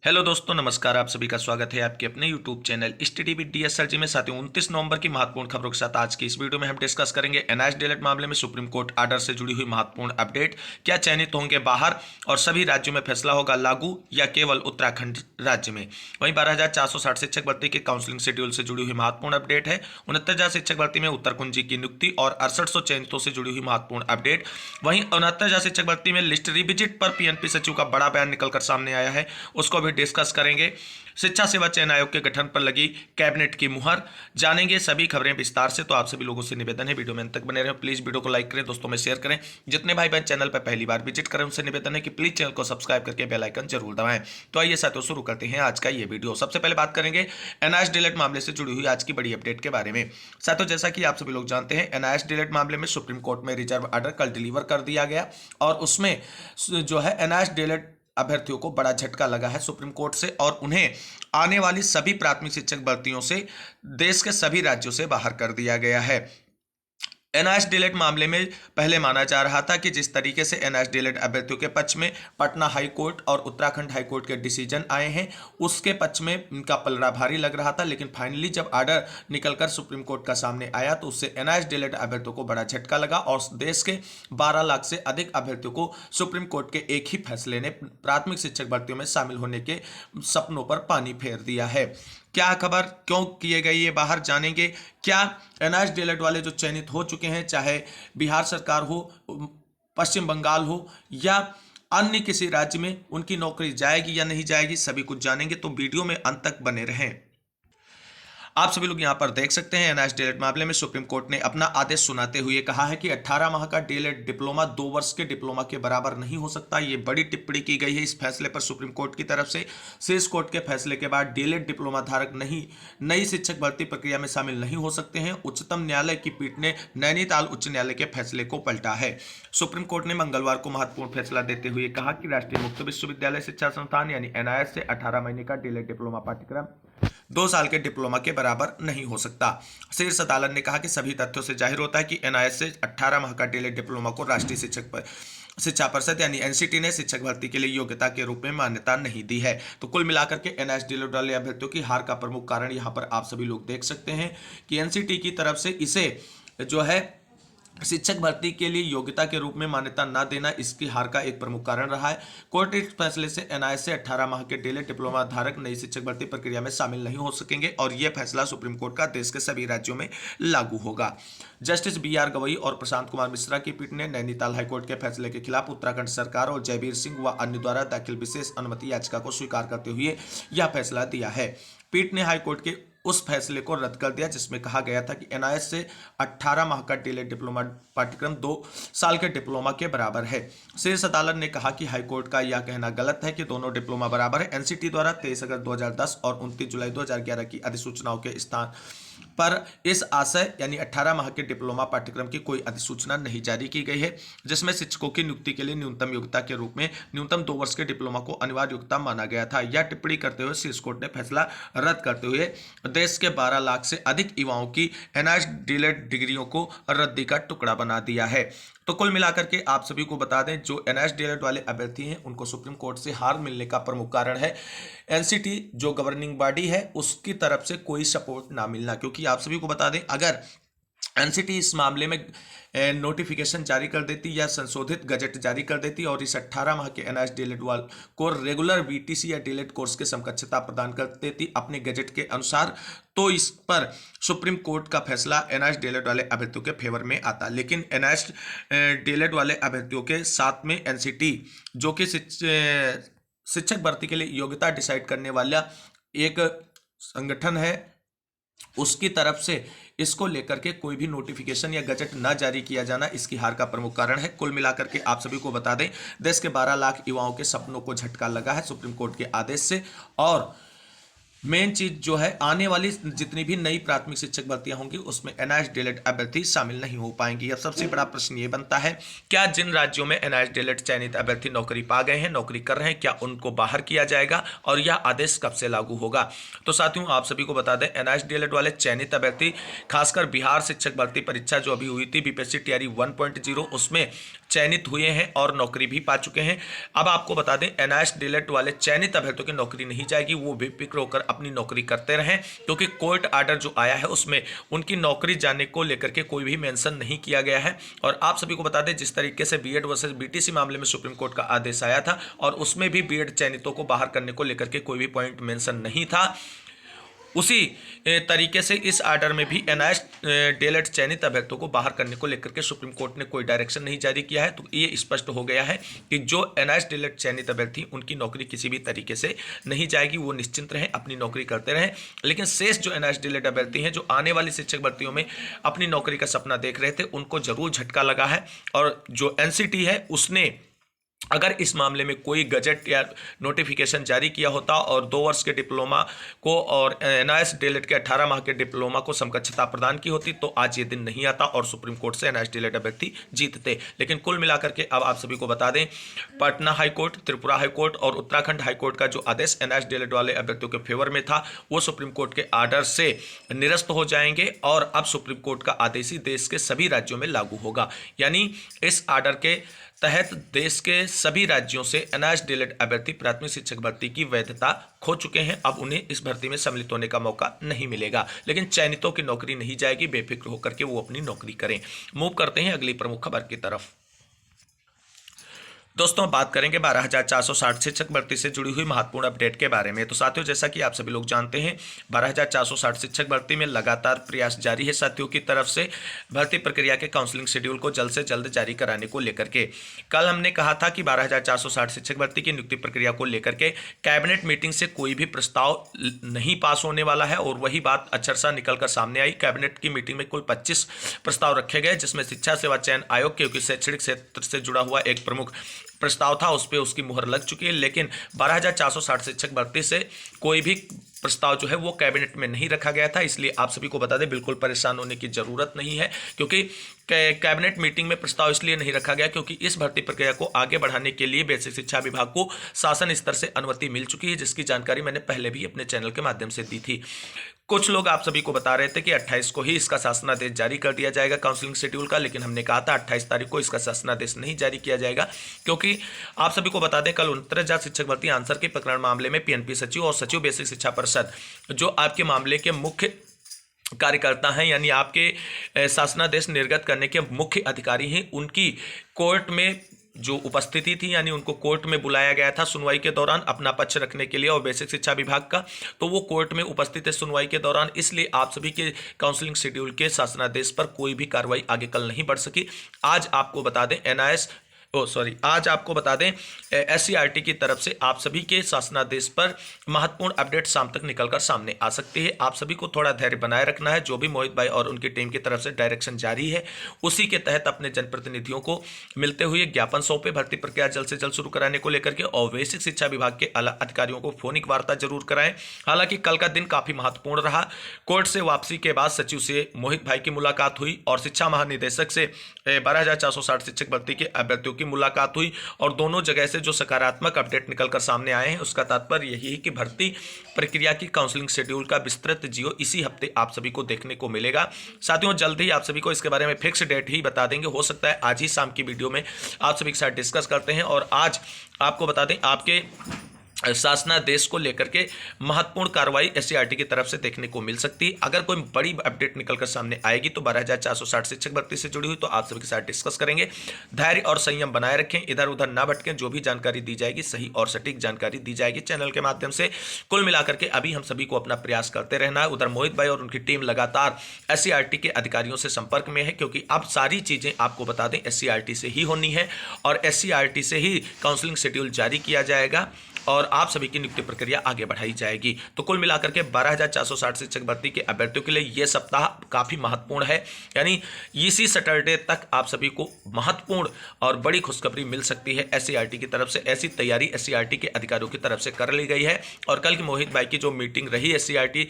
Hello दोस्तों, नमस्कार। आप सभी का स्वागत है आपके अपने यूट्यूब चैनल स्टडी विद डीएसआरजी में। साथियों, 29 नवंबर की महत्वपूर्ण खबरों के साथ आज की इस वीडियो में हम डिस्कस करेंगे एनआईएस डीएलएड मामले में सुप्रीम कोर्ट आर्डर से जुड़ी हुई महत्वपूर्ण अपडेट। क्या चयनित होंगे बाहर और सभी राज्यों में फैसला होगा लागू या केवल उत्तराखंड राज्य में। वहीं 12,460 शिक्षक भर्ती के काउंसलिंग शेड्यूल से जुड़ी हुई महत्वपूर्ण अपडेट है। 69,000 शिक्षक भर्ती में उत्तर कुंजी की नियुक्ति और 6800 चयनितों से जुड़ी हुई महत्वपूर्ण अपडेट। वहीं 69,000 शिक्षक भर्ती में लिस्ट रिविजिट पर पीएनपी सचिव का बड़ा बयान निकलकर सामने आया है, उसको भी डिस्कस करेंगे। शिक्षा सेवा चयन आयोग के गठन पर लगी कैबिनेट की मुहर, जानेंगे सभी खबरें विस्तार से। तो आप सभी लोगों से निवेदन है, वीडियो में अंत तक बने रहें। प्लीज वीडियो को लाइक करें, दोस्तों में शेयर करें। जितने भाई बहन चैनल पर पहली बार विजिट करें उनसे निवेदन है कि प्लीज चैनल को सब्सक्राइब करके बेल आइकन जरूर दबाएं। तो आइए साथियों, शुरू करते हैं आज का ये वीडियो। सबसे पहले बात करेंगे एनआईएस डीएलएड मामले से जुड़ी हुई आज की बड़ी अपडेट के बारे में। साथियों, जैसा कि आप सभी लोग जानते हैं, एनआईएस डीएलएड मामले में सुप्रीम कोर्ट में रिजर्व आर्डर कल डिलीवर कर दिया गया और उसमें जो है एनआईएस डीएलएड अभ्यर्थियों को बड़ा झटका लगा है सुप्रीम कोर्ट से और उन्हें आने वाली सभी प्राथमिक शिक्षक भर्तियों से देश के सभी राज्यों से बाहर कर दिया गया है। एनआईएस डीएलएड मामले में पहले माना जा रहा था कि जिस तरीके से एनआईएस डीएलएड अभ्यर्थियों के पक्ष में पटना हाई कोर्ट और उत्तराखंड हाई कोर्ट के डिसीजन आए हैं, उसके पक्ष में इनका पलड़ा भारी लग रहा था। लेकिन फाइनली जब आर्डर निकलकर सुप्रीम कोर्ट का सामने आया तो उससे एनआईएस डीएलएड अभ्यर्थियों को बड़ा झटका लगा और देश के 12 लाख से अधिक अभ्यर्थियों को सुप्रीम कोर्ट के एक ही फैसले ने प्राथमिक शिक्षक भर्तियों में शामिल होने के सपनों पर पानी फेर दिया है। क्या खबर, क्यों किए गए ये बाहर, जानेंगे। क्या एनआईएस डीएलएड वाले जो चयनित हो चुके हैं, चाहे बिहार सरकार हो, पश्चिम बंगाल हो या अन्य किसी राज्य में, उनकी नौकरी जाएगी या नहीं जाएगी, सभी कुछ जानेंगे। तो वीडियो में अंत तक बने रहें। आप सभी लोग यहां पर देख सकते हैं, एनआईएस डीएलएड मामले में सुप्रीम कोर्ट ने अपना आदेश सुनाते हुए कहा है कि 18 माह का डीएलएड डिप्लोमा 2 वर्ष के डिप्लोमा के बराबर नहीं हो सकता। ये बड़ी टिप्पणी की गई है इस फैसले पर सुप्रीम कोर्ट की तरफ से। शीर्ष कोर्ट के फैसले के बाद डीएलएड डिप्लोमा धारक नहीं नई शिक्षक भर्ती प्रक्रिया में शामिल नहीं हो सकते हैं। उच्चतम न्यायालय की पीठ ने नैनीताल उच्च न्यायालय के फैसले को पलटा है। सुप्रीम कोर्ट ने मंगलवार को महत्वपूर्ण फैसला देते हुए कहा कि राष्ट्रीय मुक्त विश्वविद्यालय शिक्षा संस्थान यानी एनआईएस से 18 महीने का डीएलएड डिप्लोमा पाठ्यक्रम 2 साल के डिप्लोमा के बराबर नहीं हो सकता। शीर्ष अदालत ने कहा कि सभी तथ्यों से जाहिर होता है कि एनआईएस से 18 माह का डीएलएड डिप्लोमा को राष्ट्रीय शिक्षा परिषद यानी एनसीटी ने शिक्षक भर्ती के लिए योग्यता के रूप में मान्यता नहीं दी है। तो कुल मिलाकर के एनआईएस डीएलएड वाले अभ्यर्थियों की हार का प्रमुख कारण यहाँ पर आप सभी लोग देख सकते हैं कि एनसीटी की तरफ से इसे जो है शिक्षक भर्ती के लिए योग्यता के रूप में मान्यता न देना इसकी हार का एक प्रमुख कारण रहा है। कोर्ट इस फैसले से एनआईएस से 18 माह के डीएलएड डिप्लोमा धारक नई शिक्षक भर्ती प्रक्रिया में शामिल नहीं हो सकेंगे और यह फैसला सुप्रीम कोर्ट का देश के सभी राज्यों में लागू होगा। जस्टिस बीआर गवई और प्रशांत कुमार मिश्रा की पीठ ने नैनीताल हाईकोर्ट के फैसले के खिलाफ उत्तराखंड सरकार और जयवीर सिंह व अन्य द्वारा दाखिल विशेष अनुमति याचिका को स्वीकार करते हुए यह फैसला दिया है। पीठ ने हाईकोर्ट के उस फैसले को रद्द कर दिया जिसमें कहा गया था कि एनआईएस से 18 माह का डीएलएड डिप्लोमा पाठ्यक्रम 2 साल के डिप्लोमा के बराबर है। शीर्ष अदालत ने कहा कि हाईकोर्ट का यह कहना गलत है कि दोनों डिप्लोमा बराबर है। एनसीटी द्वारा 23 अगस्त 2010 और 29 जुलाई 2011 की अधिसूचनाओं के स्थान पर इस आशय यानी 18 माह के डिप्लोमा पाठ्यक्रम की कोई अधिसूचना नहीं जारी की गई है जिसमें शिक्षकों की नियुक्ति के लिए न्यूनतम योग्यता के रूप में न्यूनतम 2 वर्ष के डिप्लोमा को अनिवार्य योग्यता माना गया था। यह टिप्पणी करते हुए शीर्ष कोर्ट ने फैसला रद्द करते हुए देश के 12 लाख से अधिक युवाओं की एनआईएस डीएलएड डिग्रियों को रद्दी का टुकड़ा बना दिया है। तो कुल मिलाकर के आप सभी को बता दें, जो एनआईएस डीएलएड वाले अभ्यर्थी हैं उनको सुप्रीम कोर्ट से हार मिलने का प्रमुख कारण है एनसीटी जो गवर्निंग बॉडी है उसकी तरफ से कोई सपोर्ट ना मिलना। क्योंकि आप सभी को बता दें, अगर एनसीटी इस मामले में नोटिफिकेशन जारी कर देती या संशोधित गजट जारी कर देती और इस 18 माह के एनआईएस डीएलएड वाल को रेगुलर वीटीसी या डीएलएड कोर्स के समकक्षता प्रदान कर देती अपने गजट के अनुसार, तो इस पर सुप्रीम कोर्ट का फैसला एनआईएस डीएलएड वाले अभ्यर्थियों के फेवर में आता। लेकिन एनआईएस डीएलएड वाले अभ्यर्थियों के साथ में एनसीटी जो कि शिक्षक भर्ती के लिए योग्यता डिसाइड करने वाला एक संगठन है, उसकी तरफ से इसको लेकर के कोई भी नोटिफिकेशन या गजट ना जारी किया जाना इसकी हार का प्रमुख कारण है। कुल मिलाकर के आप सभी को बता दें, देश के 12 लाख युवाओं के सपनों को झटका लगा है सुप्रीम कोर्ट के आदेश से और मेन चीज जो है, आने वाली जितनी भी नई प्राथमिक शिक्षक भर्तियां होंगी उसमें एनआईएस डीएलएड अभ्यर्थी शामिल नहीं हो पाएंगी। अब सबसे बड़ा प्रश्न ये बनता है, क्या जिन राज्यों में एनआईएस डीएलएड चयनित अभ्यर्थी नौकरी पा गए हैं, नौकरी कर रहे हैं, क्या उनको बाहर किया जाएगा और यह आदेश कब से लागू होगा? तो साथियों, आप सभी को बता दें, एनआईएस डीएलएड वाले चयनित अभ्यर्थी, खासकर बिहार शिक्षक भर्ती परीक्षा जो अभी हुई थी बीपीएससी टीआरई 1.0, उसमें चयनित हुए हैं और नौकरी भी पा चुके हैं। अब आपको बता दें, एनआईएस डीएलएड वाले चयनित अभ्यर्थियों की नौकरी नहीं जाएगी, वो बेफिक्र होकर अपनी नौकरी करते रहें, क्योंकि कोर्ट आर्डर जो आया है उसमें उनकी नौकरी जाने को लेकर के कोई भी मेंशन नहीं किया गया है। और आप सभी को बता दें, जिस तरीके से बीएड वर्सेस बीटीसी मामले में सुप्रीम कोर्ट का आदेश आया था और उसमें भी बीएड चयनितों को बाहर करने को लेकर के कोई भी पॉइंट मेंशन नहीं था, उसी तरीके से इस आर्डर में भी एनआईएस डीएलएड चयनित अभ्यर्थियों को बाहर करने को लेकर के सुप्रीम कोर्ट ने कोई डायरेक्शन नहीं जारी किया है। तो ये स्पष्ट हो गया है कि जो एनआईएस डीएलएड चयनित अभ्यर्थी, उनकी नौकरी किसी भी तरीके से नहीं जाएगी, वो निश्चिंत रहें, अपनी नौकरी करते रहें। लेकिन शेष जो एनआईएस डीएलएड अभ्यर्थी हैं, जो आने वाली शिक्षक भर्तियों में अपनी नौकरी का सपना देख रहे थे, उनको जरूर झटका लगा है। और जो एनसीटी है उसने अगर इस मामले में कोई गजट या नोटिफिकेशन जारी किया होता और 2 वर्ष के डिप्लोमा को और एनआईएस डीएलएड के 18 माह के डिप्लोमा को समकक्षता प्रदान की होती, तो आज ये दिन नहीं आता और सुप्रीम कोर्ट से एनआईएस डीएलएड अभ्यर्थी जीतते। लेकिन कुल मिलाकर के अब आप सभी को बता दें, पटना हाईकोर्ट, त्रिपुरा हाईकोर्ट और उत्तराखंड हाईकोर्ट का जो आदेश एनआईएस डीएलएड वाले अभ्यर्थियों के फेवर में था, वो सुप्रीम कोर्ट के आर्डर से निरस्त हो जाएंगे और अब सुप्रीम कोर्ट का आदेश ही देश के सभी राज्यों में लागू होगा। यानी इस आर्डर के तहत देश के सभी राज्यों से एनआईएस डीएलएड अभ्यर्थी प्राथमिक शिक्षक भर्ती की वैधता खो चुके हैं। अब उन्हें इस भर्ती में सम्मिलित होने का मौका नहीं मिलेगा। लेकिन चयनितों की नौकरी नहीं जाएगी, बेफिक्र होकर के वो अपनी नौकरी करें। मूव करते हैं अगली प्रमुख खबर की तरफ। दोस्तों, बात करेंगे 12,460 शिक्षक भर्ती से जुड़ी हुई महत्वपूर्ण अपडेट के बारे में। तो साथियों, जैसा कि आप सभी लोग जानते हैं, 12,460 शिक्षक भर्ती में लगातार प्रयास जारी है साथियों की तरफ से भर्ती प्रक्रिया के काउंसलिंग शेड्यूल को जल्द से जल्द जारी कराने को लेकर के। कल हमने कहा था कि 12,460 शिक्षक भर्ती की नियुक्ति प्रक्रिया को लेकर के कैबिनेट मीटिंग से कोई भी प्रस्ताव नहीं पास होने वाला है, और वही बात अक्षरशः निकलकर सामने आई। कैबिनेट की मीटिंग में कुल 25 प्रस्ताव रखे गए, जिसमें शिक्षा सेवा चयन आयोग, क्योंकि शैक्षणिक क्षेत्र से जुड़ा हुआ एक प्रमुख प्रस्ताव था, उस पर उसकी मुहर लग चुकी है। लेकिन 12,460 शिक्षक भर्ती से कोई भी प्रस्ताव जो है वो कैबिनेट में नहीं रखा गया था। इसलिए आप सभी को बता दें, बिल्कुल परेशान होने की जरूरत नहीं है, क्योंकि कैबिनेट मीटिंग में प्रस्ताव इसलिए नहीं रखा गया क्योंकि इस भर्ती प्रक्रिया को आगे बढ़ाने के लिए बेसिक शिक्षा विभाग को शासन स्तर से अनुमति मिल चुकी है, जिसकी जानकारी मैंने पहले भी अपने चैनल के माध्यम से दी थी। कुछ लोग आप सभी को बता रहे थे कि 28 को ही इसका शासनादेश जारी कर दिया जाएगा काउंसलिंग शेड्यूल का, लेकिन हमने कहा था 28 तारीख को इसका शासनादेश नहीं जारी किया जाएगा, क्योंकि आप सभी को बता दें, कल 29,000 शिक्षक भर्ती आंसर के प्रकरण मामले में पीएनपी सचिव और सचिव बेसिक शिक्षा परिषद, जो आपके मामले के मुख्य कार्यकर्ता हैं, यानी आपके शासनादेश निर्गत करने के मुख्य अधिकारी हैं, उनकी कोर्ट में जो उपस्थिति थी, यानी उनको कोर्ट में बुलाया गया था सुनवाई के दौरान अपना पक्ष रखने के लिए, और बेसिक शिक्षा विभाग का, तो वो कोर्ट में उपस्थित है सुनवाई के दौरान। इसलिए आप सभी के काउंसलिंग शेड्यूल के शासनादेश पर कोई भी कार्रवाई आगे कल नहीं बढ़ सकी। आज आपको बता दें आज आपको बता दें एससीईआरटी की तरफ से आप सभी के शासनादेश पर महत्वपूर्ण अपडेट शाम तक निकलकर सामने आ सकती है। आप सभी को थोड़ा धैर्य बनाए रखना है। जो भी मोहित भाई और उनकी टीम की तरफ से डायरेक्शन जारी है, उसी के तहत अपने जनप्रतिनिधियों को मिलते हुए ज्ञापन सौंपे, भर्ती प्रक्रिया जल्द से जल्द शुरू कराने को लेकर के, और बेसिक शिक्षा विभाग के अधिकारियों को फोनिक वार्ता जरूर कराएं। हालांकि कल का दिन काफी महत्वपूर्ण रहा। कोर्ट से वापसी के बाद सचिव से मोहित भाई की मुलाकात हुई और शिक्षा महानिदेशक से 12,460 शिक्षक भर्ती के अभ्यर्थियों की मुलाकात हुई, और दोनों जगह से जो सकारात्मक अपडेट निकलकर सामने आए हैं, उसका तात्पर्य यही है कि भर्ती प्रक्रिया की काउंसलिंग शेड्यूल का विस्तृत जियो इसी हफ्ते आप सभी को देखने को मिलेगा। साथियों, जल्द ही आप सभी को इसके बारे में फिक्स डेट ही बता देंगे। हो सकता है आज ही शाम की वीडियो में आप सभी के साथ डिस्कस करते हैं। और आज आपको बता दें, आपके शासनादेश को लेकर के महत्वपूर्ण कार्रवाई एससीईआरटी की तरफ से देखने को मिल सकती है। अगर कोई बड़ी अपडेट निकलकर सामने आएगी तो 12,460 शिक्षक भर्ती से जुड़ी हुई, तो आप सभी के साथ डिस्कस करेंगे। धैर्य और संयम बनाए रखें, इधर उधर ना भटकें। जो भी जानकारी दी जाएगी सही और सटीक जानकारी दी जाएगी चैनल के माध्यम से। कुल मिलाकर के अभी हम सभी को अपना प्रयास करते रहना है। उधर मोहित भाई और उनकी टीम लगातार एससीईआरटी के अधिकारियों से संपर्क में है, क्योंकि अब सारी चीजें आपको बता दें एससीईआरटी से ही होनी है, और एससीईआरटी से ही काउंसलिंग शेड्यूल जारी किया जाएगा। और आप सभी की नियुक्ति प्रक्रिया आगे बढ़ाई जाएगी। तो कुल मिलाकर के 12,460 शिक्षक भर्ती के अभ्यर्थियों के लिए यह सप्ताह काफी महत्वपूर्ण है, यानी इसी सैटरडे तक आप सभी को महत्वपूर्ण और बड़ी खुशखबरी मिल सकती है। एससीईआरटी की तरफ से ऐसी तैयारी एससीईआरटी के अधिकारियों की तरफ से कर ली गई है और कल की मोहित भाई की जो मीटिंग रही एससीईआरटी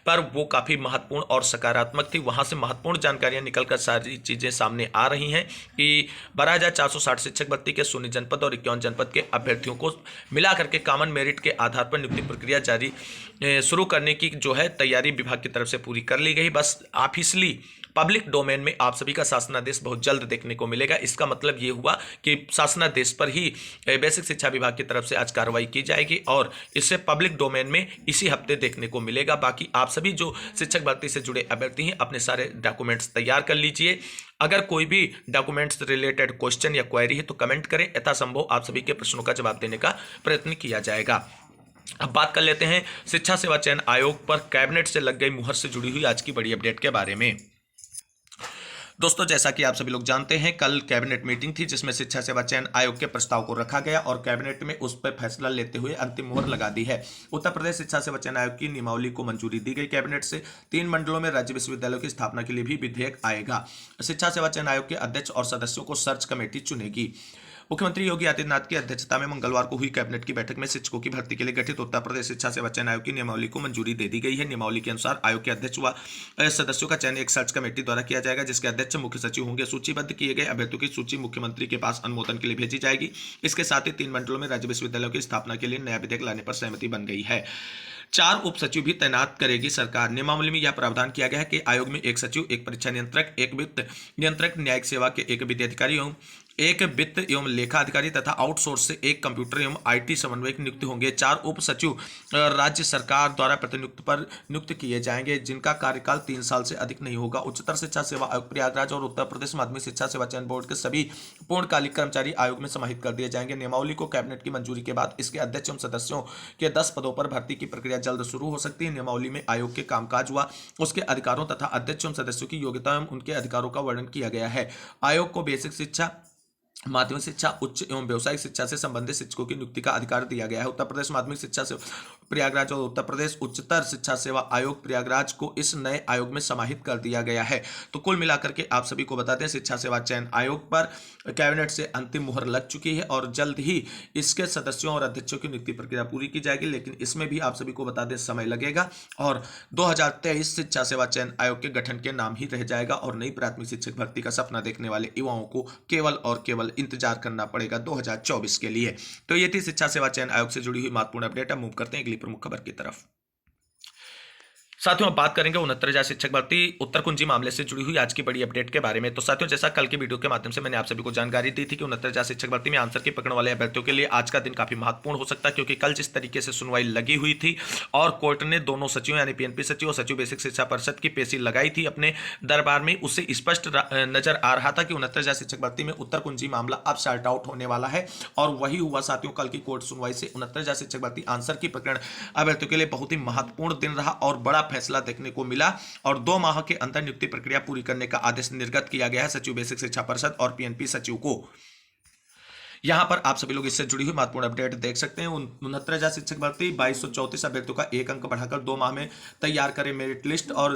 पर वो काफी महत्वपूर्ण और सकारात्मक थी। वहां से महत्वपूर्ण जानकारियां निकलकर सारी चीजें सामने आ रही हैं कि 12,460 शिक्षक भर्ती के 19 जनपद और 51 जनपद के अभ्यर्थियों को मिला करके कॉमन मेरिट के आधार पर नियुक्ति प्रक्रिया जारी शुरू करने की जो है तैयारी विभाग की तरफ से पूरी कर ली गई। बस ऑफिशियली पब्लिक डोमेन में आप सभी का शासनादेश बहुत जल्द देखने को मिलेगा। इसका मतलब ये हुआ कि शासनादेश पर ही बेसिक शिक्षा विभाग की तरफ से आज कार्रवाई की जाएगी और इससे पब्लिक डोमेन में इसी हफ्ते देखने को मिलेगा। बाकी आप सभी जो शिक्षक भर्ती से जुड़े अभ्यर्थी हैं अपने सारे डॉक्यूमेंट्स तैयार कर लीजिए। अगर कोई भी डॉक्यूमेंट्स रिलेटेड क्वेश्चन या क्वेरी है तो कमेंट करें, यथासंभव आप सभी के प्रश्नों का जवाब देने का प्रयत्न किया जाएगा। अब बात कर लेते हैं शिक्षा सेवा चयन आयोग पर कैबिनेट से लग गई मुहर से जुड़ी हुई आज की बड़ी अपडेट के बारे में। दोस्तों, जैसा कि आप सभी लोग जानते हैं, कल कैबिनेट मीटिंग थी जिसमें शिक्षा सेवा चयन आयोग के प्रस्ताव को रखा गया और कैबिनेट में उस पर फैसला लेते हुए अंतिम मुहर लगा दी है। उत्तर प्रदेश शिक्षा सेवा चयन आयोग की नियमावली को मंजूरी दी गई। कैबिनेट से 3 मंडलों में राज्य विश्वविद्यालयों की स्थापना के लिए भी विधेयक आएगा। शिक्षा सेवा चयन आयोग के अध्यक्ष और सदस्यों को सर्च कमेटी चुनेगी। मुख्यमंत्री योगी आदित्यनाथ की अध्यक्षता में मंगलवार को हुई कैबिनेट की बैठक में शिक्षकों की भर्ती के लिए गठित उत्तर प्रदेश शिक्षा सेवा चयन आयोग की नियमावली को मंजूरी दे दी गई है। नियमावली के अनुसार आयोग के अध्यक्ष व सदस्यों का चयन एक सर्च कमेटी द्वारा किया जाएगा जिसके अध्यक्ष मुख्य सचिव होंगे। सूचीबद्ध किए गए अभ्यर्थियों की सूची मुख्यमंत्री के पास अनुमोदन के लिए भेजी जाएगी। इसके साथ ही 3 मंडलों में राज्य विश्वविद्यालयों की स्थापना के लिए नया विधेयक लाने पर सहमति बन गई है। 4 उप सचिव भी तैनात करेगी सरकार। नियमावली में यह प्रावधान किया गया है कि आयोग में 1 सचिव, 1 परीक्षा नियंत्रक, 1 वित्त नियंत्रक, न्यायिक सेवा के 1 विधि अधिकारी एवं 1 वित्त एवं लेखा अधिकारी तथा आउटसोर्स से 1 कंप्यूटर एवं आईटी समन्वयक नियुक्त होंगे। 4 उप सचिव राज्य सरकार द्वारा प्रतिनियुक्त पर नियुक्त किए जाएंगे जिनका कार्यकाल 3 साल से अधिक नहीं होगा। उच्चतर शिक्षा सेवा आयोग प्रयागराज और उत्तर प्रदेश माध्यमिक शिक्षा सेवा चयन बोर्ड के सभी पूर्णकालिक कर्मचारी आयोग में समाहित कर दिए जाएंगे। नियमावली को कैबिनेट की मंजूरी के बाद इसके अध्यक्ष एवं सदस्यों के 10 पदों पर भर्ती की प्रक्रिया जल्द शुरू हो सकती है। नियमावली में आयोग के कामकाज व उसके अधिकारों तथा अध्यक्ष एवं सदस्यों की योग्यता एवं उनके अधिकारों का वर्णन किया गया है। आयोग को बेसिक शिक्षा, माध्यमिक शिक्षा, उच्च एवं व्यावसायिक शिक्षा से संबंधित शिक्षकों की नियुक्ति का अधिकार दिया गया है। उत्तर प्रदेश माध्यमिक शिक्षा से प्रयागराज और उत्तर प्रदेश उच्चतर शिक्षा सेवा आयोग प्रयागराज को इस नए आयोग में समाहित कर दिया गया है। तो कुल मिलाकर के आप सभी को बताते हैं शिक्षा सेवा चयन आयोग पर कैबिनेट से अंतिम मुहर लग चुकी है और जल्द ही इसके सदस्यों और अध्यक्षों की नियुक्ति प्रक्रिया पूरी की जाएगी। लेकिन इसमें भी आप सभी को बता दें समय लगेगा और 2023 शिक्षा सेवा चयन आयोग के गठन के नाम ही रह जाएगा और नई प्राथमिक शिक्षक भर्ती का सपना देखने वाले युवाओं को केवल और केवल इंतजार करना पड़ेगा 2024 के लिए। तो ये थी शिक्षा सेवा चयन आयोग से जुड़ी हुई महत्वपूर्ण अपडेट। अब मूव करते हैं अगली प्रमुख खबर की तरफ। साथियों, अब बात करेंगे 69,000 शिक्षक भर्ती उत्तरकुंजी मामले से जुड़ी हुई आज की बड़ी अपडेट के बारे में। तो साथियों, जैसा कल की वीडियो के माध्यम से मैंने आप सभी को जानकारी दी थी कि 69,000 शिक्षक भर्ती में आंसर की पकड़ वाले अभ्यर्थियों के लिए आज का दिन काफी महत्वपूर्ण हो सकता है क्योंकि कल जिस तरीके से सुनवाई लगी हुई थी और कोर्ट ने दोनों सचिवों यानी पीएनपी सचिव और सचिव बेसिक शिक्षा परिषद की पेशी लगाई थी अपने दरबार में, उससे स्पष्ट नजर आ रहा था कि 69,000 शिक्षक भर्ती में उत्तरकुंजी मामला अब सॉर्ट आउट होने वाला है और वही हुआ साथियों। कल की कोर्ट सुनवाई से 69,000 शिक्षक भर्ती आंसर की प्रकरण अभ्यर्थियों के लिए बहुत ही महत्वपूर्ण दिन रहा और बड़ा फैसला देखने को मिला और 2 माह के अंदर नियुक्ति प्रक्रिया पूरी करने का आदेश निर्गत किया गया है सचिव बेसिक शिक्षा परिषद और पीएनपी सचिव को। यहां पर आप सभी लोग इससे जुड़ी हुई महत्वपूर्ण अपडेट देख सकते हैं। 69,000 शिक्षक भर्ती 2234 अभ्यर्थियों का 1 अंक बढ़ाकर 2 माह में तैयार करें मेरिट लिस्ट और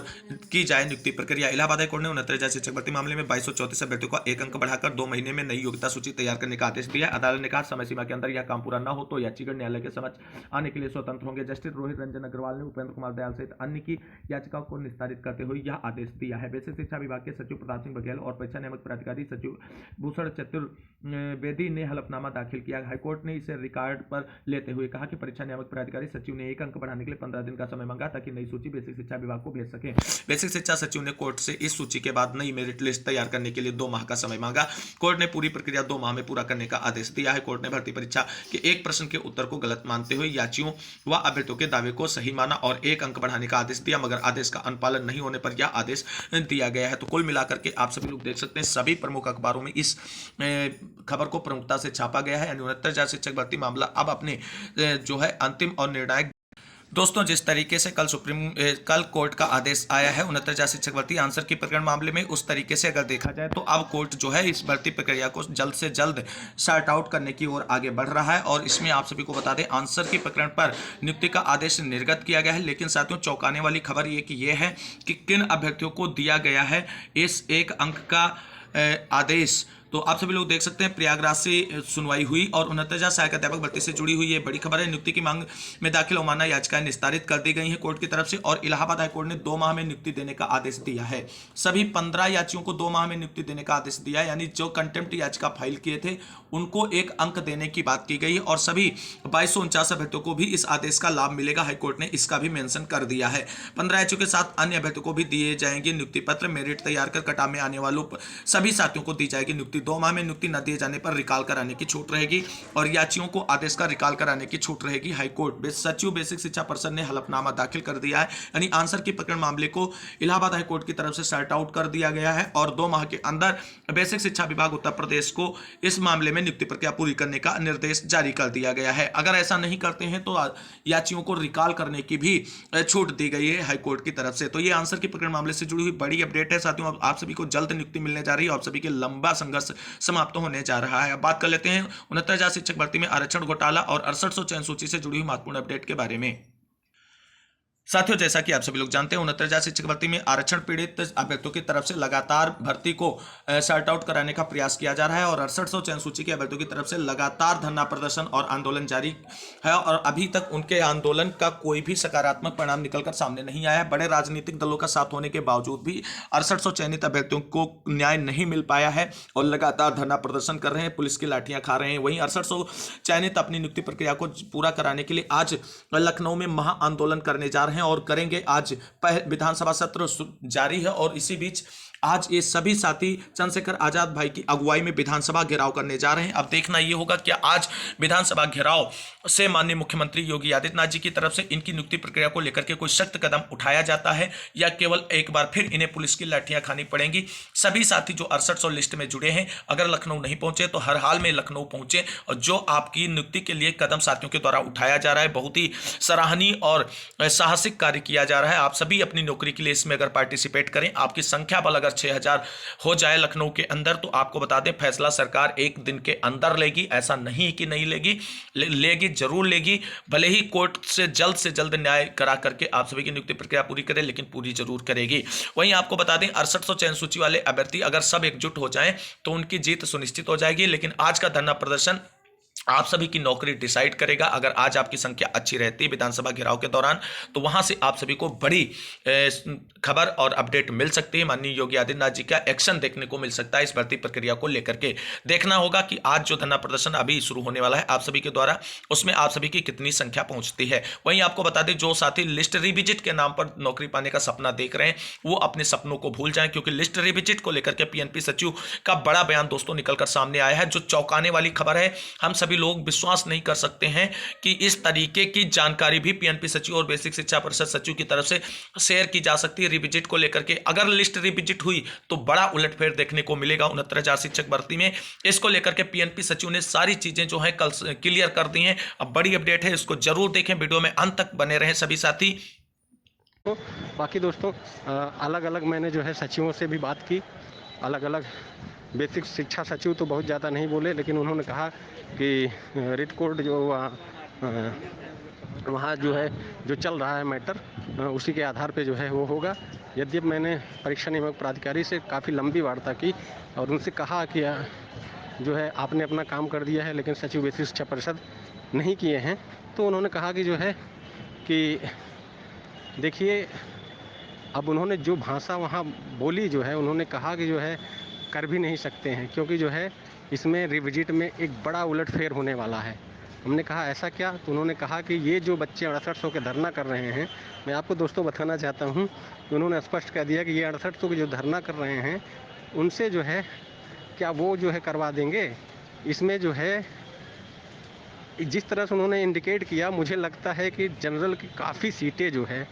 की जाए नियुक्ति प्रक्रिया। इलाहाबाद हाईकोर्ट ने 69,000 शिक्षक भर्ती मामले में 2234 अभ्यर्थियों का 1 अंक बढ़ाकर 2 महीने में नई योग्यता सूची तैयार करने का आदेश दिया। अदालत ने कहा समय सीमा के अंदर यह काम पूरा न हो तो याचिका न्यायालय के समक्ष आने के लिए स्वतंत्र होंगे। जस्टिस रोहित रंजन अग्रवाल ने उपेंद्र कुमार दयाल सहित अन्य की याचिकाओं को निस्तारित करते हुए यह आदेश दिया है। बेसिक शिक्षा विभाग के सचिव प्रताप सिंह बघेल और परीक्षा नियामक प्राधिकारी सचिव भूषण चतुर्वेदी ने हलफनामा दाखिल किया। हाईकोर्ट ने इसे रिकॉर्ड पर लेते हुए कहा कि परीक्षा नियामक प्राधिकारी सचिव ने 1 अंक बढ़ाने के लिए 15 दिन का समय मांगा ताकि नई सूची बेसिक शिक्षा विभाग को भेज सके। बेसिक शिक्षा सचिव ने कोर्ट से इस सूची के बाद नई मेरिट लिस्ट तैयार करने के लिए 2 माह का समय मांगा। कोर्ट ने पूरी प्रक्रिया 2 माह में पूरा करने का आदेश दिया है। कोर्ट ने भर्ती परीक्षा के एक प्रश्न के उत्तर को गलत मानते हुए याचियों व अभ्यर्थियों के दावे को सही माना और 1 अंक बढ़ाने का आदेश दिया, मगर आदेश का अनुपालन नहीं होने पर यह आदेश दिया गया है। तो कुल मिलाकर के आप सभी लोग देख सकते हैं सभी प्रमुख अखबारों में इस खबर को प्रमुखता से छापा गया है। 69,000 शिक्षक भर्ती मामला अब अपने जो है अंतिम और निर्णायक दोस्तों, जिस तरीके से कल कोर्ट का आदेश आया है 69,000 शिक्षक भर्ती आंसर की प्रकरण मामले में, उस तरीके से अगर देखा जाए तो अब कोर्ट जो है इस भर्ती प्रक्रिया को जल्द से जल्द सॉर्ट आउट करने की ओर आगे बढ़ रहा है। और इसमें आप सभी को बता दें, आंसर की प्रकरण पर नियुक्ति का आदेश निर्गत किया गया है। लेकिन साथियों, चौंकाने वाली खबर ये है कि किन अभ्यर्थियों को दिया गया है इस 1 अंक का आदेश। तो आप सभी लोग देख सकते हैं, प्रयागराज से सुनवाई हुई और 69,000 सहायक अध्यापक भर्ती से जुड़ी हुई ये बड़ी खबर है। नियुक्ति की मांग में दाखिल अवमानना याचिकाएं निस्तारित कर दी गई हैं कोर्ट की तरफ से और इलाहाबाद हाईकोर्ट ने 2 माह में नियुक्ति देने का आदेश दिया है। सभी 15 याचियों को 2 माह में नियुक्ति देने का आदेश दिया है, यानी जो कंटेम्प्ट याचिका फाइल किए थे उनको 1 अंक देने की बात की गई है और सभी 2249 अभ्यर्थियों को भी इस आदेश का लाभ मिलेगा। हाईकोर्ट ने इसका भी मेंशन कर दिया है। 15 याचियों के साथ अन्य अभ्यर्थियों को भी दिए जाएंगे नियुक्ति पत्र। मेरिट तैयार कर कटाव में आने वालों सभी साथियों को दी जाएगी नियुक्ति। 2 माह में नियुक्ति न दिए जाने पर रिकॉल कराने की छूट रहेगी और याचियों को आदेश का रिकॉल कराने की छूट रहेगी। हाईकोर्ट सचिव बेसिक शिक्षा परिषद ने हलफनामा दाखिल कर दिया है, यानी आंसर की प्रकरण मामले को इलाहाबाद हाईकोर्ट की तरफ से सॉर्ट आउट कर दिया गया है और 2 माह के अंदर बेसिक शिक्षा विभाग उत्तर प्रदेश को इस मामले में नियुक्ति प्रक्रिया पूरी करने का निर्देश जारी कर दिया गया है। अगर ऐसा नहीं करते हैं तो याचियों को रिकॉल करने की भी छूट दी गई है हाईकोर्ट की तरफ से। तो ये आंसर की प्रकरण मामले से जुड़ी हुई बड़ी अपडेट है साथियों। आप सभी को जल्द नियुक्ति मिलने जा रही है, आप सभी के लंबा संघर्ष समाप्त होने जा रहा है। अब बात कर लेते हैं 69,000 शिक्षक भर्ती में आरक्षण घोटाला और 6800 चयन सूची से जुड़ी हुई महत्वपूर्ण अपडेट के बारे में। साथियों, जैसा कि आप सभी लोग जानते हैं 69,000 शिक्षक भर्ती में आरक्षण पीड़ित अभ्यर्थियों की तरफ से लगातार भर्ती को सॉर्ट आउट कराने का प्रयास किया जा रहा है और 6800 चयन सूची के अभ्यर्थियों की तरफ से लगातार धरना प्रदर्शन और आंदोलन जारी है और अभी तक उनके आंदोलन का कोई भी सकारात्मक परिणाम निकलकर सामने नहीं आया है। बड़े राजनीतिक दलों का साथ होने के बावजूद भी 6800 चयनित अभ्यर्थियों को न्याय नहीं मिल पाया है और लगातार धरना प्रदर्शन कर रहे हैं, पुलिस की लाठियां खा रहे हैं। वहीं 6800 चयनित अपनी नियुक्ति प्रक्रिया को पूरा कराने के लिए आज लखनऊ में महा आंदोलन करने जा रहे हैं और करेंगे। आज विधानसभा सत्र जारी है और इसी बीच आज ये सभी साथी चंद्रशेखर आजाद भाई की अगुवाई में विधानसभा घेराव करने जा रहे हैं। अब देखना ये होगा कि आज विधानसभा घेराव से माननीय मुख्यमंत्री योगी आदित्यनाथ जी की तरफ से इनकी नियुक्ति प्रक्रिया को लेकर के कोई सख्त कदम उठाया जाता है या केवल एक बार फिर इन्हें पुलिस की लाठियां खानी पड़ेंगी। सभी साथी जो 6800 लिस्ट में जुड़े हैं, अगर लखनऊ नहीं पहुंचे तो हर हाल में लखनऊ पहुंचे और जो आपकी नियुक्ति के लिए कदम साथियों के द्वारा उठाया जा रहा है, बहुत ही सराहनीय और साहसिक कार्य किया जा रहा है। आप सभी अपनी नौकरी के लिए इसमें अगर पार्टिसिपेट करें, आपकी संख्या बल अगर 6000 हो जाए लखनऊ के अंदर, तो आपको बता दें फैसला सरकार 1 दिन के अंदर लेगी। ऐसा नहीं कि नहीं लेगी, लेगी जरूर लेगी। भले ही कोर्ट से जल्द न्याय करा करके आप सभी की नियुक्ति प्रक्रिया पूरी करे, लेकिन पूरी जरूर करेगी। वहीं आपको बता दें 6800 चयन सूची वाले अभ्यर्थी अगर सब एकजुट हो जाएं तो उनकी जीत सुनिश्चित हो जाएगी। लेकिन आज का धरना प्रदर्शन आप सभी की नौकरी डिसाइड करेगा। अगर आज आपकी संख्या अच्छी रहती है विधानसभा घेराव के दौरान, तो वहां से आप सभी को बड़ी खबर और अपडेट मिल सकती है। माननीय योगी आदित्यनाथ जी का एक्शन देखने को मिल सकता है इस भर्ती प्रक्रिया को लेकर के। देखना होगा कि आज जो धरना प्रदर्शन अभी शुरू होने वाला है आप सभी के द्वारा, उसमें आप सभी की कितनी संख्या पहुंचती है। वहीं आपको बता दें, जो साथी लिस्ट रिविजिट के नाम पर नौकरी पाने का सपना देख रहे हैं, वो अपने सपनों को भूल जाएं, क्योंकि लिस्ट रिविजिट को लेकर के पीएनपी सचिव का बड़ा बयान दोस्तों निकलकर सामने आया है, जो चौंकाने वाली खबर है। हम सभी लोग विश्वास नहीं कर सकते हैं कि इस तरीके की जानकारी भी पीएनपी सचिव और बेसिक शिक्षा परिषद सचिव की तरफ से शेयर की जा सकती है रिविजिट को लेकर के। अगर लिस्ट रिविजिट हुई तो बड़ा उलटफेर देखने को मिलेगा 69,000 शिक्षक भर्ती में। इसको लेकर के पीएनपी सचिव ने सारी चीजें जो है कल क्लियर कर दी हैं। अब बड़ी अपडेट है, इसको जरूर देखें, वीडियो में अंत तक बने रहें सभी साथी। तो बाकी दोस्तों, अलग अलग मैंने जो है सचिवों से भी बात की। अलग अलग बेसिक शिक्षा सचिव तो बहुत ज़्यादा नहीं बोले, लेकिन उन्होंने कहा कि रिट कोर्ट जो वहाँ जो है जो चल रहा है मैटर, उसी के आधार पे जो है वो होगा। यद्यपि मैंने परीक्षा नियामक प्राधिकारी से काफ़ी लंबी वार्ता की और उनसे कहा कि जो है आपने अपना काम कर दिया है, लेकिन सचिव बेसिक शिक्षा परिषद नहीं किए हैं। तो उन्होंने कहा कि जो है कि देखिए, अब उन्होंने जो भाषा वहाँ बोली जो है, उन्होंने कहा कि जो है कर भी नहीं सकते हैं, क्योंकि जो है इसमें रिविजिट में एक बड़ा उलटफेर होने वाला है। हमने कहा ऐसा क्या? तो उन्होंने कहा कि ये जो बच्चे 6800 के धरना कर रहे हैं, मैं आपको दोस्तों बताना चाहता हूँ कि उन्होंने स्पष्ट कह दिया कि ये 6800 के जो धरना कर रहे हैं उनसे जो है क्या वो जो है करवा देंगे। इसमें जो है जिस तरह से उन्होंने इंडिकेट किया, मुझे लगता है कि जनरल की काफ़ी सीटें जो है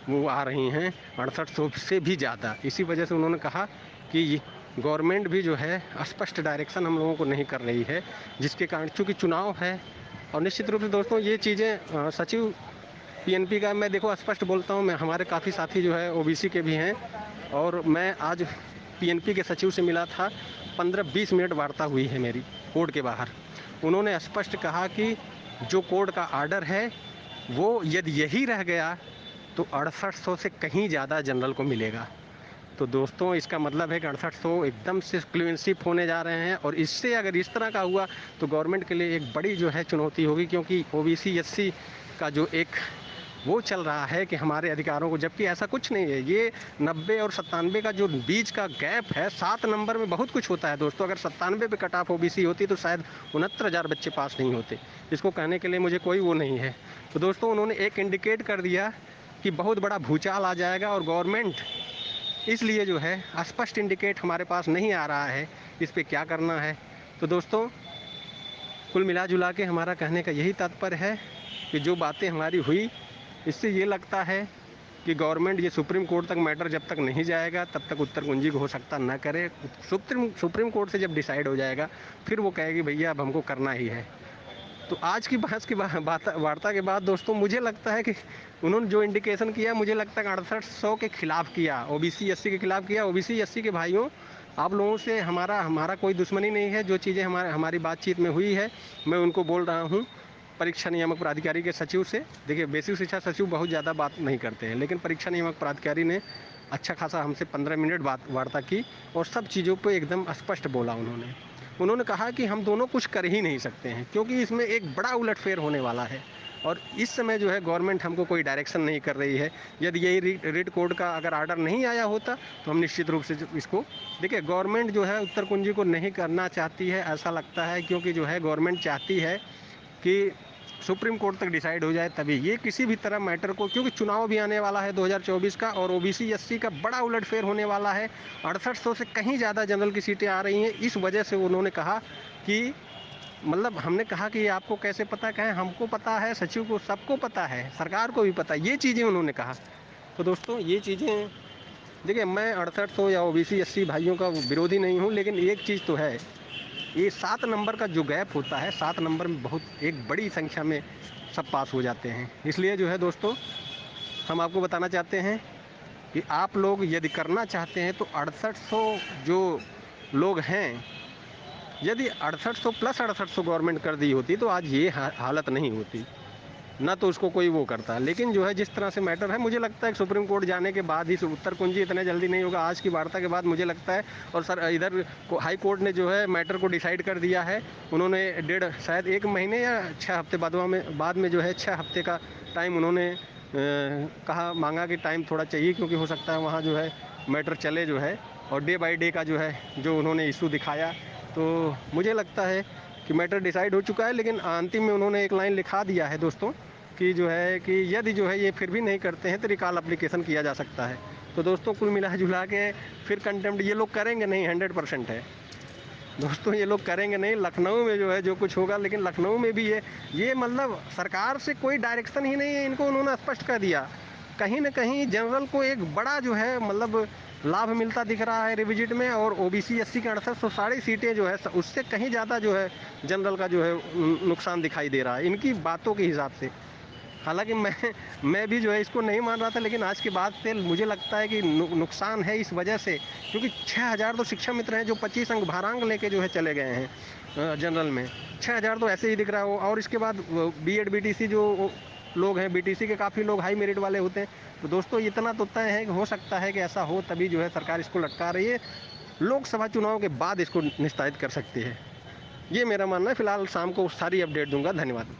वो आ रही हैं 6800 से भी ज़्यादा। इसी वजह से उन्होंने कहा कि गवर्नमेंट भी जो है स्पष्ट डायरेक्शन हम लोगों को नहीं कर रही है, जिसके कारण चूँकि चुनाव है और निश्चित रूप से दोस्तों ये चीज़ें सचिव पीएनपी का मैं देखो स्पष्ट बोलता हूँ, मैं हमारे काफ़ी साथी जो है ओबीसी के भी हैं, और मैं आज पीएनपी के सचिव से मिला था। 15-20 मिनट वार्ता हुई है मेरी कोर्ट के बाहर। उन्होंने स्पष्ट कहा कि जो कोर्ट का आर्डर है वो यदि यही रह गया तो 6800 से कहीं ज़्यादा जनरल को मिलेगा। तो दोस्तों इसका मतलब है कि 6800 एकदम से क्लीन स्वीप होने जा रहे हैं, और इससे अगर इस तरह का हुआ तो गवर्नमेंट के लिए एक बड़ी जो है चुनौती होगी, क्योंकि ओबीसी एससी का जो एक वो चल रहा है कि हमारे अधिकारों को, जबकि ऐसा कुछ नहीं है। ये 90 और 97 का जो बीच का गैप है, 7 नंबर में बहुत कुछ होता है दोस्तों। अगर 97 पे कट ऑफ ओबीसी होती तो शायद 69,000 बच्चे पास नहीं होते। इसको कहने के लिए मुझे कोई वो नहीं है। तो दोस्तों उन्होंने एक इंडिकेट कर दिया कि बहुत बड़ा भूचाल आ जाएगा, और गवर्नमेंट इसलिए जो है स्पष्ट इंडिकेट हमारे पास नहीं आ रहा है इस पे क्या करना है। तो दोस्तों कुल मिला जुला के हमारा कहने का यही तात्पर्य है कि जो बातें हमारी हुई, इससे ये लगता है कि गवर्नमेंट ये सुप्रीम कोर्ट तक मैटर जब तक नहीं जाएगा तब तक उत्तर कुंजी को हो सकता न करे। सुप्रीम कोर्ट से जब डिसाइड हो जाएगा फिर वो कहेगी भैया अब हमको करना ही है। तो आज की बहस की वार्ता के बाद दोस्तों मुझे लगता है कि उन्होंने जो इंडिकेशन किया, मुझे लगता है 6800 के खिलाफ किया, ओबीसी एससी के खिलाफ किया। ओबीसी एससी के भाइयों, आप लोगों से हमारा कोई दुश्मनी नहीं है। जो चीज़ें हमारी बातचीत में हुई है मैं उनको बोल रहा हूँ परीक्षा नियामक प्राधिकारी के सचिव से। देखिए बेसिक शिक्षा सचिव बहुत ज़्यादा बात नहीं करते हैं, लेकिन परीक्षा नियामक प्राधिकारी ने अच्छा खासा हमसे 15 मिनट वार्ता की, और सब चीज़ों पे एकदम स्पष्ट बोला उन्होंने कहा कि हम दोनों कुछ कर ही नहीं सकते हैं, क्योंकि इसमें एक बड़ा उलटफेर होने वाला है, और इस समय जो है गवर्नमेंट हमको कोई डायरेक्शन नहीं कर रही है। यदि यही रिट कोर्ट का अगर आर्डर नहीं आया होता तो हम निश्चित रूप से इसको, देखिए गवर्नमेंट जो है उत्तर कुंजी को नहीं करना चाहती है ऐसा लगता है, क्योंकि जो है गवर्नमेंट चाहती है कि सुप्रीम कोर्ट तक डिसाइड हो जाए तभी ये किसी भी तरह मैटर को, क्योंकि चुनाव भी आने वाला है 2024 का, और ओबीसी एससी का बड़ा उलटफेर होने वाला है। 6800 से कहीं ज़्यादा जनरल की सीटें आ रही हैं। इस वजह से उन्होंने कहा कि, मतलब हमने कहा कि आपको कैसे पता, कहें हमको पता है, सचिव को सबको पता है, सरकार को भी पता है, ये चीज़ें उन्होंने कहा। तो दोस्तों ये चीज़ें, देखिए मैं 6800 या ओबीसी एससी भाइयों का विरोधी नहीं हूँ, लेकिन एक चीज़ तो है, ये 7 नंबर का जो गैप होता है, 7 नंबर में बहुत एक बड़ी संख्या में सब पास हो जाते हैं। इसलिए जो है दोस्तों हम आपको बताना चाहते हैं कि आप लोग यदि करना चाहते हैं तो 6800 जो लोग हैं, यदि 6800 प्लस 6800 गवर्नमेंट कर दी होती तो आज ये हालत नहीं होती, ना तो उसको कोई वो करता। लेकिन जो है जिस तरह से मैटर है, मुझे लगता है कि सुप्रीम कोर्ट जाने के बाद ही उत्तर कुंजी इतने जल्दी नहीं होगा। आज की वार्ता के बाद मुझे लगता है, और सर इधर हाई कोर्ट ने जो है मैटर को डिसाइड कर दिया है। उन्होंने शायद 1 महीने या 6 हफ्ते बाद में जो है 6 हफ्ते का टाइम उन्होंने कहा, मांगा कि टाइम थोड़ा चाहिए, क्योंकि हो सकता है वहाँ जो है मैटर चले जो है, और डे बाई डे का जो है जो उन्होंने इशू दिखाया, तो मुझे लगता है कि मैटर डिसाइड हो चुका है। लेकिन अंतिम में उन्होंने एक लाइन लिखा दिया है दोस्तों कि जो है कि यदि जो है ये फिर भी नहीं करते हैं तो रिकॉल एप्लीकेशन किया जा सकता है। तो दोस्तों कुल मिला जुला के फिर कंटेम्प्ट ये लोग करेंगे नहीं, 100% है दोस्तों, ये लोग करेंगे नहीं। लखनऊ में जो है जो कुछ होगा, लेकिन लखनऊ में भी ये मतलब सरकार से कोई डायरेक्शन ही नहीं है इनको। उन्होंने स्पष्ट कर दिया, कहीं ना कहीं जनरल को एक बड़ा जो है मतलब लाभ मिलता दिख रहा है रिविजिट में, और ओबीसी एससी के 6800 सारी सीटें जो है उससे कहीं ज़्यादा जो है जनरल का जो है नुकसान दिखाई दे रहा है इनकी बातों के हिसाब से। हालांकि मैं भी जो है इसको नहीं मान रहा था, लेकिन आज के बाद से मुझे लगता है कि नुकसान है इस वजह से, क्योंकि 6000 तो शिक्षा मित्र हैं जो 25 अंक भारांक लेके जो है चले गए हैं जनरल में। 6000 तो ऐसे ही दिख रहा हो, और इसके बाद बीएड बीटीसी जो लोग हैं, बीटीसी के काफ़ी लोग हाई मेरिट वाले होते हैं। तो दोस्तों इतना तो तय है कि हो सकता है कि ऐसा हो, तभी जो है सरकार इसको लटका रही है। लोकसभा चुनाव के बाद इसको निस्तारित कर सकती है, ये मेरा मानना है। फिलहाल शाम को सारी अपडेट दूंगा। धन्यवाद।